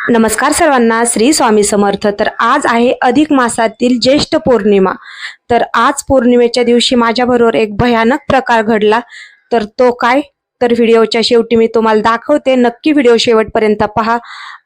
नमस्कार सर्वांना, श्री स्वामी समर्थ। तर आज आहे अधिक मासातील ज्येष्ठ पौर्णिमा। तर आज पौर्णिमेच्या दिवशी माझ्याबरोबर एक भयानक प्रकार घडला। तर तो काय, तर व्हिडिओच्या शेवटी मी तुम्हाला दाखवते। नक्की व्हिडिओ शेवटपर्यंत पहा।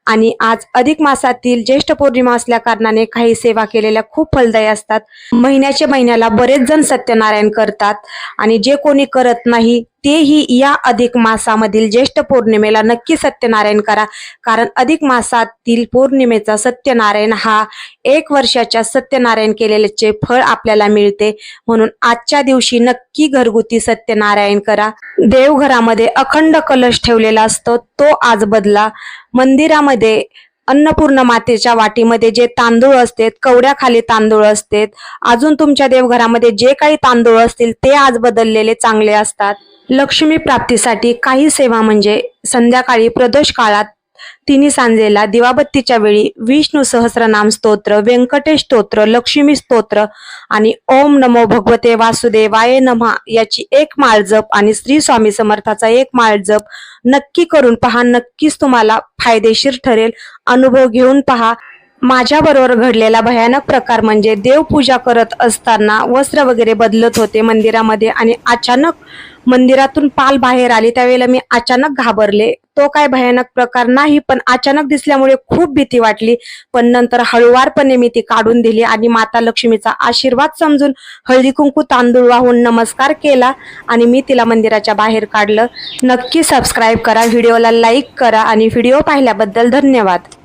आणि आज अधिक मासातील ज्येष्ठ पौर्णिमा असल्या कारणाने काही सेवा केलेल्या खूप फलदायी असतात। महिन्याला बरेच जण सत्यनारायण करतात आणि जे कोणी करत नाही तेही या अधिक मासामधील ज्येष्ठ पौर्णिमेला नक्की सत्यनारायण करा। कारण अधिक मासातील पौर्णिमेचा सत्यनारायण हा 1 वर्षाच्या सत्यनारायण केलेल्याचे फळ आपल्याला मिळते। म्हणून आजच्या दिवशी नक्की घरगुती सत्यनारायण करा। देवघरामध्ये अखंड कलश ठेवलेला असतो तो आज बदला। मंदिरामध्ये अन्नपूर्णा मातेच्या वाटीमध्ये जे तांदूळ असतात, कवड्याखाली तांदूळ असतात, अजून तुमच्या देवघरामध्ये जे काही तांदूळ असतील ते आज बदललेले चांगले असतात। लक्ष्मी प्राप्तीसाठी काही सेवा म्हणजे संध्याकाळी प्रदोष काळात तिन्ही सांजेला दिवाबत्तीच्या वेळी विष्णू सहस्रनाम स्तोत्र, व्यंकटेश स्तोत्र, लक्ष्मी स्तोत्र आणि ओम नमो भगवते वासुदेवाय नमः याची 1 माळ जप आणि श्री स्वामी समर्थाचा 1 माळ जप नक्की करून पहा। नक्कीच तुम्हाला फायदेशीर ठरेल। अनुभव घेऊन पहा। माझ्या बरोबर घडलेला भयानक प्रकार म्हणजे देवपूजा करत असताना वस्त्र वगैरे बदलत होते मंदिरामध्ये आणि अचानक मंदिरातून पाल बाहेर आली। त्यावेळेला मी अचानक घाबरले। तो काय भयानक प्रकार नाही, पण अचानक दिसल्यामुळे खूप भीती वाटली। पण नंतर हळुवारपणे मी ती काढून दिली आणि माता लक्ष्मीचा आशीर्वाद समजून हळदी कुंकू तांदूळ वाहून नमस्कार केला आणि मी तिला मंदिराच्या बाहेर काढलं। नक्की सबस्क्राईब करा, व्हिडिओला लाईक करा आणि व्हिडिओ पाहिल्याबद्दल धन्यवाद।